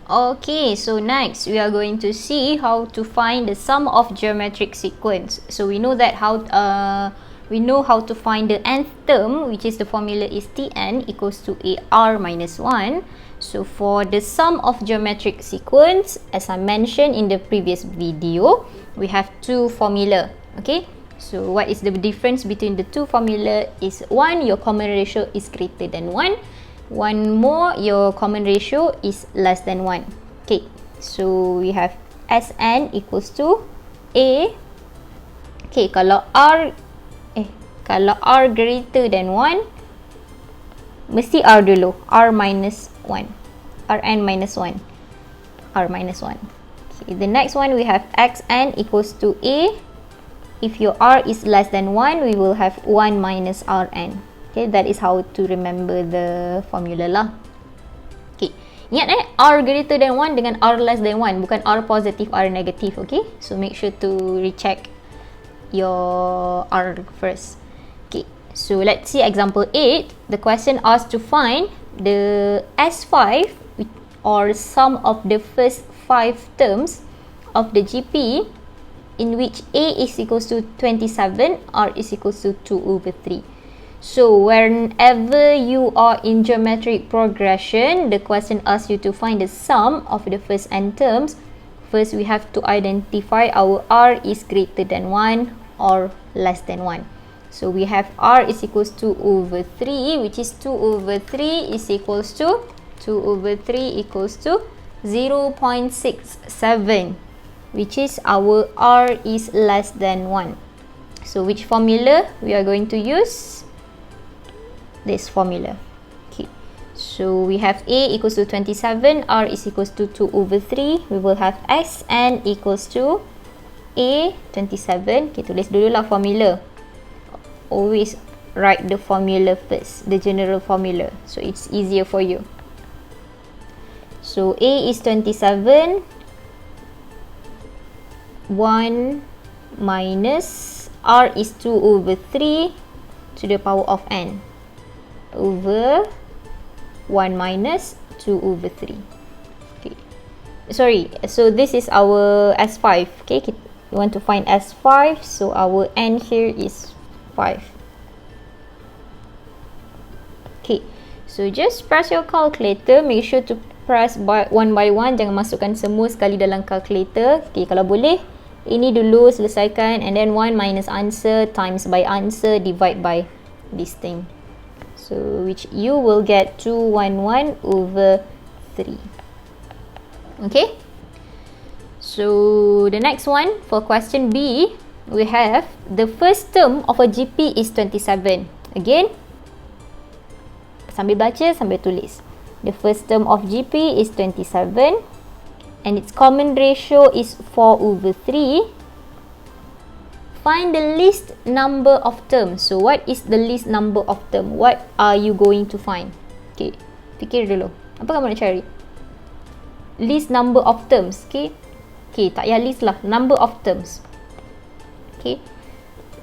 Okay, so next we are going to see how to find the sum of geometric sequence. So we know how to find the nth term, which is the formula is Tn equals to AR minus 1. So for the sum of geometric sequence, as I mentioned in the previous video, we have two formula. Okay, so what is the difference between the two formula is one, your common ratio is greater than 1. One more, your common ratio is less than 1. Okay, so we have Sn equals to A. Okay, kalau R greater than 1, mesti R dulu. R minus 1. Rn minus 1. R minus 1. Okay, the next one we have Xn equals to A. If your R is less than 1, we will have 1 minus Rn. Okay, that is how to remember the formula lah. Okay, ingat R greater than 1 dengan R less than 1, bukan R positive, R negative. Okay, so make sure to recheck your R first. Okay, so let's see example 8. The question asks to find the S5 or sum of the first 5 terms of the GP in which A is equals to 27, R is equals to 2 over 3. So whenever you are in geometric progression, the question asks you to find the sum of the first n terms. First, we have to identify our R is greater than 1 or less than 1. So we have R is equals to 2 over 3, which is 2 over 3 is equals to 2 over 3 equals to 0.67, which is our R is less than 1. So which formula we are going to use? This formula. Okay, so we have A equals to 27, R is equals to 2 over 3. We will have Sn equals to A 27. Okay, tulis dulu lah formula. Always write the formula first, the general formula, so it's easier for you. So A is 27, 1 minus R is 2 over 3 to the power of n over 1 minus 2 over 3. Okay, sorry, so this is our S5. Okay, we want to find S5, so our n here is 5. Okay, so just press your calculator. Make sure to press one by one, jangan masukkan semua sekali dalam calculator. Okay, kalau boleh ini dulu selesaikan, and then 1 minus answer times by answer divide by this thing. So which you will get 211 over 3. Okay, so the next one for question B, we have the first term of a GP is 27. Again, sambil baca sambil tulis. The first term of GP is 27 and its common ratio is 4 over 3. Find the least number of terms. So what is the least number of term? What are you going to find? Okay, fikir dulu. Apa kamu nak cari? Least number of terms. Okay, okay, tak payah list lah. Number of terms. Okay,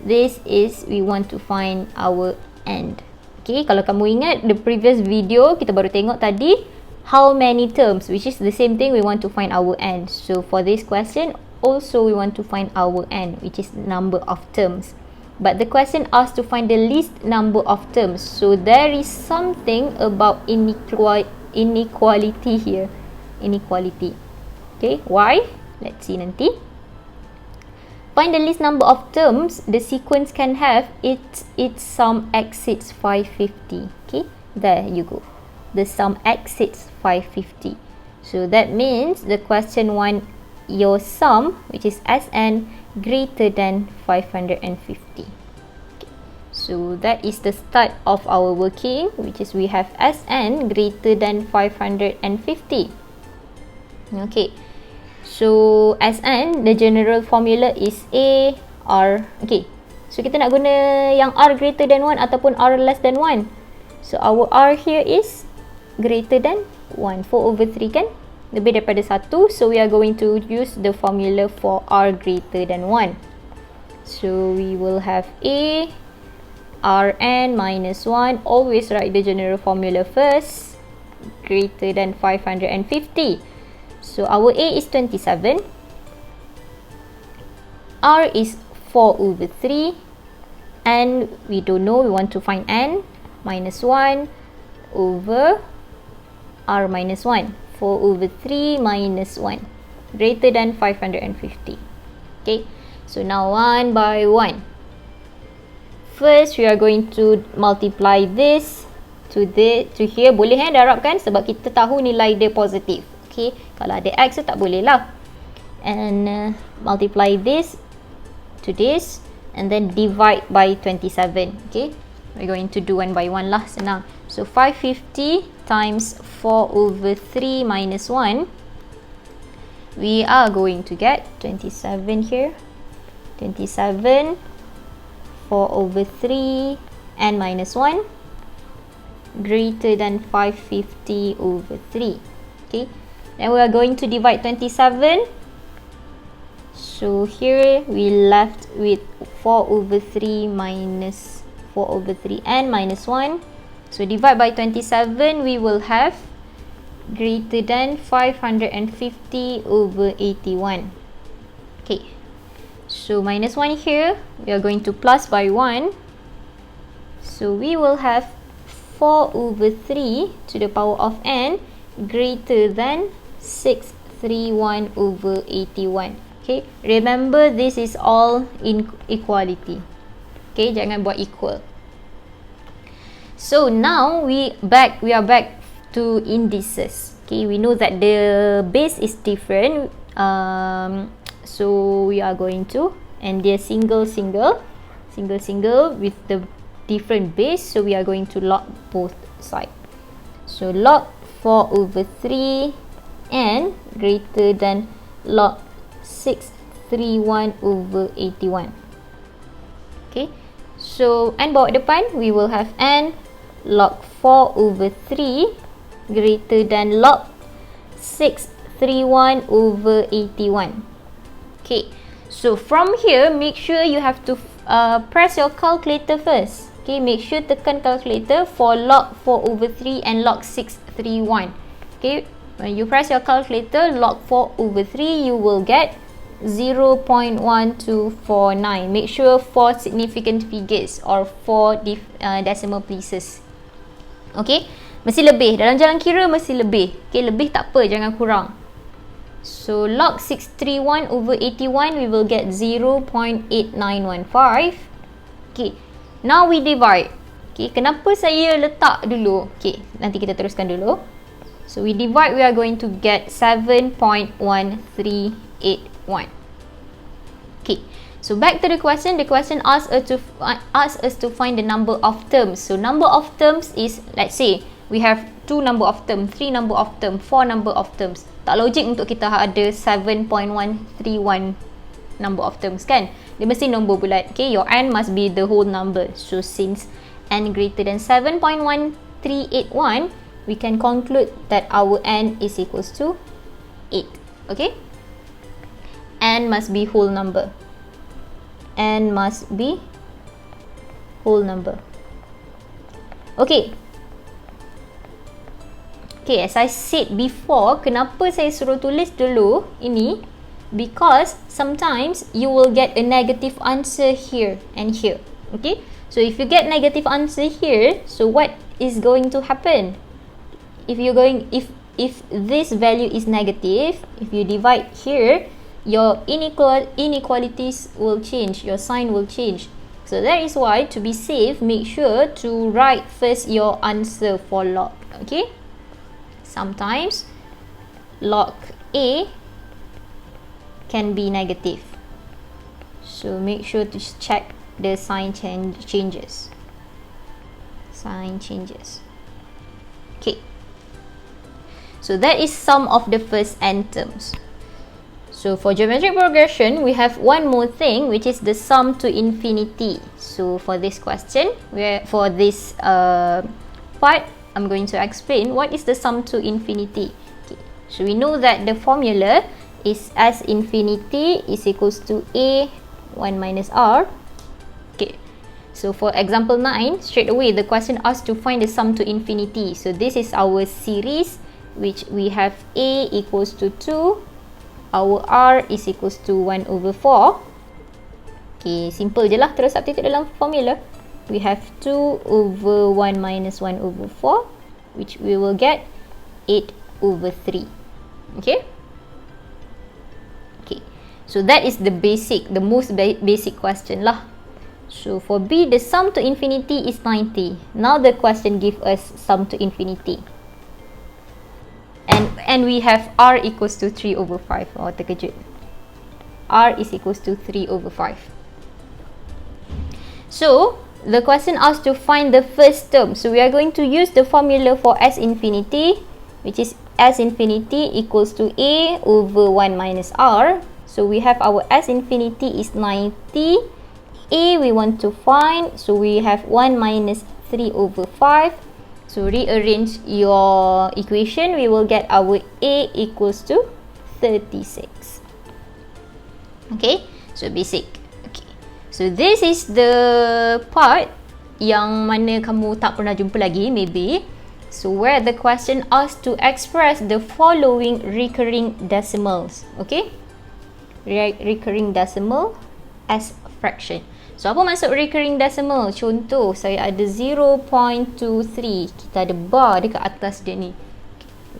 this is we want to find our end. Okay, kalau kamu ingat the previous video, kita baru tengok tadi how many terms, which is the same thing we want to find our end. So for this question, also we want to find our n, which is number of terms. But the question asks to find the least number of terms. So there is something about inequality here. Inequality. Okay, why? Let's see nanti. Find the least number of terms the sequence can have. Its sum exceeds 550. Okay, there you go. The sum exceeds 550. So that means the question one, your sum, which is Sn, greater than 550. Okay. So that is the start of our working, which is we have Sn greater than 550. Okay, so Sn, the general formula is A R. Okay, so kita nak guna yang R greater than 1 ataupun R less than 1. So our R here is greater than 1, 4 over 3 kan? Lebih daripada 1, so we are going to use the formula for R greater than 1. So we will have A Rn minus 1, always write the general formula first, greater than 550. So our A is 27. R is 4 over 3. And we don't know, we want to find n, minus 1 over r minus 1. 4 over 3 minus 1, greater than 550. Okay, so now one by one. First, we are going to multiply this to here. Boleh darabkan sebab kita tahu nilai dia positif. Okay, kalau ada x tu tak boleh lah. And multiply this to this and then divide by 27. Okay, we're going to do one by one lah, senang. So 550 times 4 over 3 minus 1, we are going to get 27 here. 27, 4 over 3 and minus 1, greater than 550 over 3. Okay, then we are going to divide 27. So here we left with 4 over 3 minus 4 over 3 and minus 1. So divide by 27, we will have greater than 550 over 81. Okay, so minus 1 here, we are going to plus by 1. So we will have 4 over 3 to the power of n greater than 631 over 81. Okay, remember this is all inequality. Okay, jangan buat equal. So now we are back to indices. Okay, we know that the base is different. So we are going to, and they're single with the different base. So we are going to log both sides. So log 4 over 3 and greater than log 631 over 81. Okay, so n bawa depan, we will have n log 4 over 3 greater than log 631 over 81. Okay, so from here, make sure you have to press your calculator first. Okay, make sure tekan calculator for log 4 over 3 and log 631. Okay, when you press your calculator, log 4 over 3, you will get 0.1249. Make sure 4 significant figures or 4 decimal places. Okay, mesti lebih. Dalam jalan kira mesti lebih. Okay, lebih tak apa, jangan kurang. So log 631 over 81, we will get 0.8915. Okay, now we divide. Okay, kenapa saya letak dulu? Okay, nanti kita teruskan dulu. So we divide, we are going to get 7.1381. Okay, so back to the question. The question asks us to find the number of terms. So number of terms is, let's say we have 2 number of term, 3 number of term, 4 number of terms. Tak logik untuk kita ada 7.131 number of terms kan? Dia mesti nombor bulat. Okay, your n must be the whole number. So since n greater than 7.1381, we can conclude that our n is equals to 8. Okay, n must be whole number. N must be whole number. Okay. Okay, as I said before, kenapa saya suruh tulis dulu ini? Because sometimes you will get a negative answer here and here. Okay, so if you get negative answer here, so what is going to happen? If this value is negative, if you divide here, your inequalities will change, your sign will change. So that is why, to be safe, make sure to write first your answer for log. Okay, sometimes log A can be negative, so make sure to check the sign changes. Okay, so that is some of the first n terms. So for geometric progression, we have one more thing, which is the sum to infinity. So for this question, for this part, I'm going to explain what is the sum to infinity. Okay. So we know that the formula is S infinity is equals to A 1 minus R. Okay. So for example 9, straight away the question asks to find the sum to infinity. So this is our series which we have A equals to 2, our R is equals to 1 over 4. Okay, simple je lah, terus substitute dalam formula. We have 2 over 1 minus 1 over 4, which we will get 8 over 3. Okay? Okay, so that is the most basic question lah. So for B, the sum to infinity is 90. Now the question gives us sum to infinity. And we have R equals to 3 over 5. Oh, terkejut. R is equals to 3 over 5. So, the question asks to find the first term. So, we are going to use the formula for S infinity, which is S infinity equals to A over 1 minus R. So, we have our S infinity is 90. A we want to find. So, we have 1 minus 3 over 5. So, rearrange your equation. We will get our A equals to 36. Okay, so basic. Okay, so this is the part yang mana kamu tak pernah jumpa lagi, maybe. So, where the question asks to express the following recurring decimals. Okay, recurring decimal as fraction. So, apa maksud recurring decimal? Contoh, saya ada 0.23. Kita ada bar dekat atas dia ni.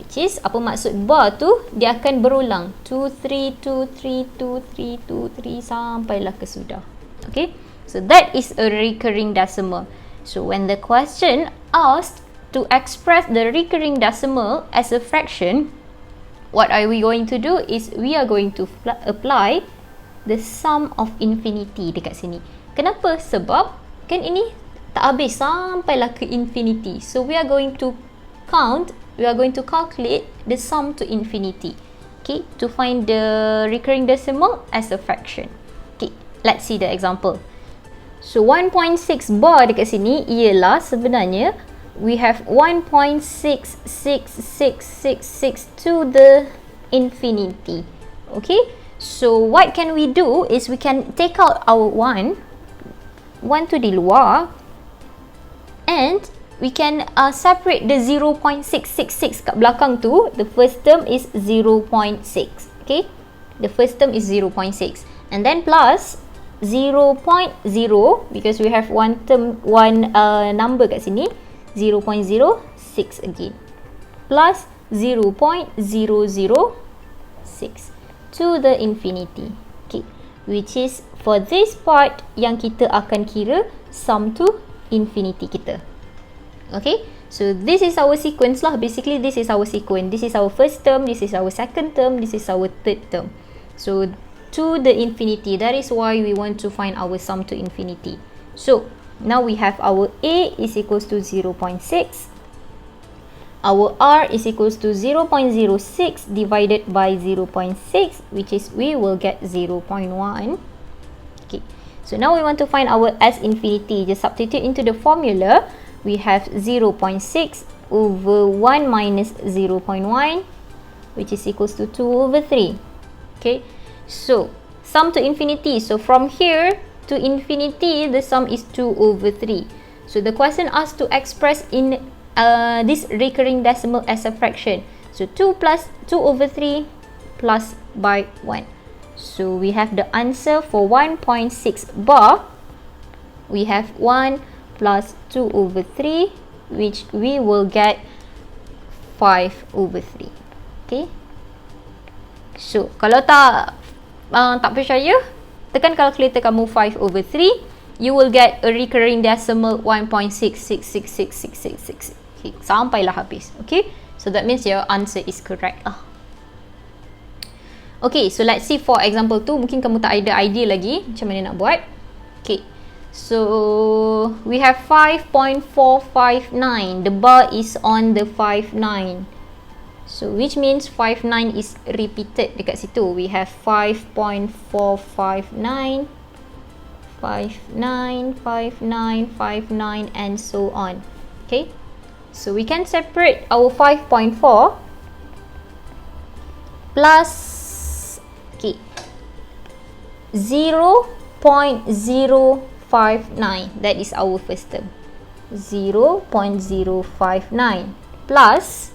Which is, apa maksud bar tu? Dia akan berulang. 23, 23, 23, 23 sampailah ke sudah. Okay? So, that is a recurring decimal. So, when the question asked to express the recurring decimal as a fraction, what are we going to do is, we are going to apply the sum of infinity dekat sini. Kenapa? Sebab kan ini tak habis sampailah ke infinity. So, we are going to calculate the sum to infinity. Okay, to find the recurring decimal as a fraction. Okay, let's see the example. So, 1.6 bar dekat sini ialah sebenarnya we have 1.66666 to the infinity. Okay, so what can we do is we can take out our 1 tu di luar, and we can separate the 0.666 kat belakang tu. The first term is 0.6. Okay, the first term is 0.6, and then plus 0.0, because we have one number kat sini, 0.06 again, plus 0.006 to the infinity. Okay, which is for this part yang kita akan kira sum to infinity kita. Okay, so this is our sequence lah. Basically, this is our sequence. This is our first term, this is our second term, this is our third term. So, to the infinity, that is why we want to find our sum to infinity. So, now we have our A is equals to 0.6. Our R is equals to 0.06 divided by 0.6, which is we will get 0.1. Okay, so now we want to find our S infinity. Just substitute into the formula. We have 0.6 over 1 minus 0.1, which is equals to 2 over 3. Okay, so sum to infinity. So from here to infinity, the sum is 2 over 3. So the question asks to express in this recurring decimal as a fraction. So 2 plus 2 over 3 plus by 1. So we have the answer for 1.6 bar. We have 1 plus 2 over 3, which we will get 5 over 3. Okay. So, kalau tak percaya, tekan calculator kamu 5 over 3, you will get a recurring decimal 1.6666666. Okay, sampailah habis. Okay. So, that means your answer is correct lah. Okay, so let's see for example tu. Mungkin kamu tak ada idea lagi macam mana nak buat. Okay. So, we have 5.459. The bar is on the 59. So, which means 59 is repeated dekat situ. We have 5.459, 59, 59, 59 and so on. Okay. So, we can separate our 5.4 plus, okay, 0.059. That is our first term. 0.059 plus,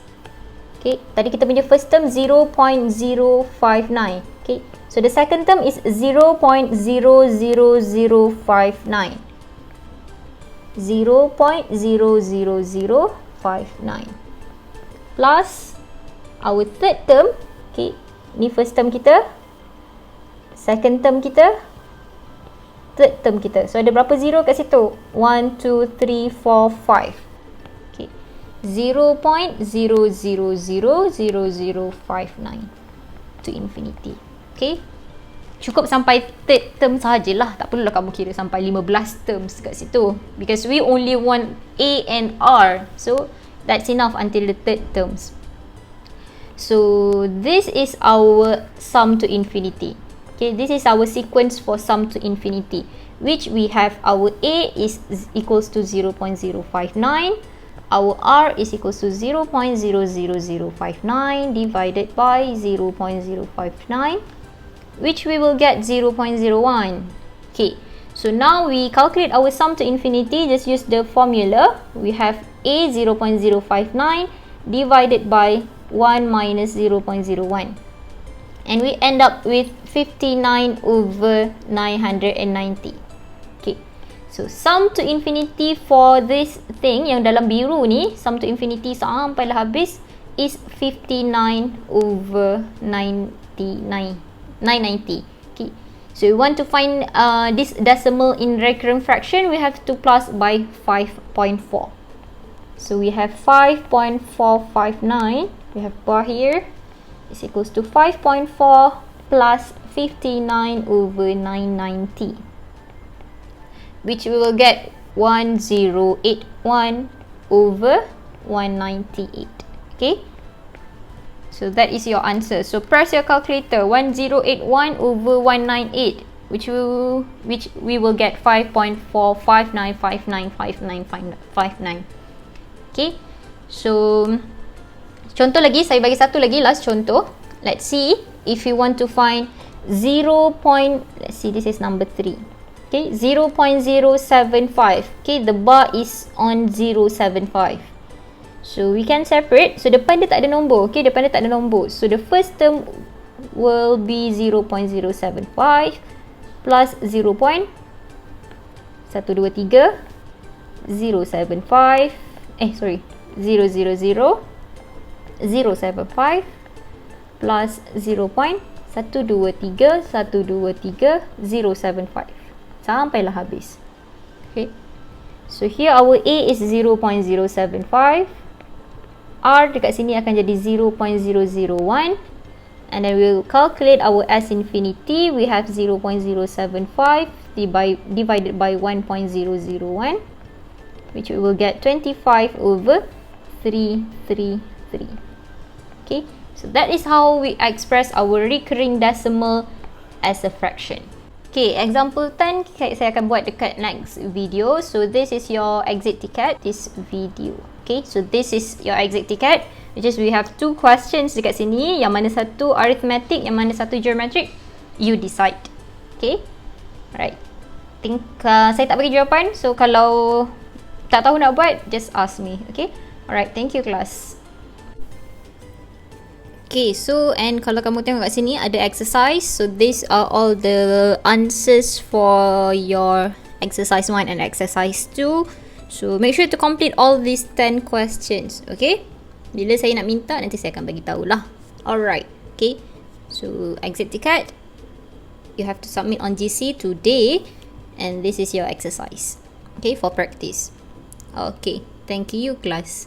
Okay, tadi kita punya first term 0.059. Okay, so the second term is 0.00059. 0.00059 plus our third term. Okay, ni first term kita, second term kita, third term kita. So ada berapa zero kat situ? 1, 2, 3, 4, 5. Okay, 0.0000059 to infinity. Okay, cukup sampai third term sahajalah. Tak perlulah kamu kira sampai 15 terms kat situ, because we only want A and R. So that's enough until the third terms. So this is our sum to infinity. Okay, this is our sequence for sum to infinity, which we have our A is equals to 0.059, our R is equals to 0.00059 divided by 0.059, which we will get 0.01. Okay, so now we calculate our sum to infinity. Just use the formula. We have A 0.059 divided by 1 minus 0.01, and we end up with 59 over 990. Okay, so sum to infinity for this thing yang dalam biru ni, sum to infinity sampai lah habis, is 59 over 990. Okay, so we want to find this decimal in recurrent fraction. We have to plus by 5.4. So we have 5.459. We have bar here is equals to 5.4 plus 59 over 990, which we will get 1081 over 198. Okay, so that is your answer. So press your calculator. 1081 over 198, which we will get 5.459595959. Okay, so contoh lagi, saya bagi satu lagi last contoh. Let's see if you want to find 0. Let's see, this is number 3. Okay, 0.075. Okay, the bar is on 0.75. So we can separate. So depan dia tak ada nombor. Okay, depan dia tak ada nombor. So the first term will be 0.075 plus 0.123 0.75 0.000 0.75 plus 0.123 0.75 sampailah habis. Okay, so here our A is 0.075, R dekat sini akan jadi 0.001, and then we'll calculate our S infinity. We have 0.075 divided by 1.001, which we will get 25 over 333. Okay, so that is how we express our recurring decimal as a fraction. Okay, example 10 saya akan buat dekat next video. So this is your exit ticket, this video. Okay, so this is your exit ticket, which is we have 2 questions dekat sini. Yang mana satu arithmetic, yang mana satu geometric, you decide. Okay, alright. Saya tak bagi jawapan, so kalau tak tahu nak buat, just ask me. Okay, alright, thank you class. Okay, so and kalau kamu tengok kat sini ada exercise. So these are all the answers for your exercise 1 and exercise 2. So make sure to complete all these 10 questions. Okay, bila saya nak minta, nanti saya akan bagi tahulah. Alright, okay, so exit ticket you have to submit on GC today, and this is your exercise. Okay, for practice. Okay, thank you class.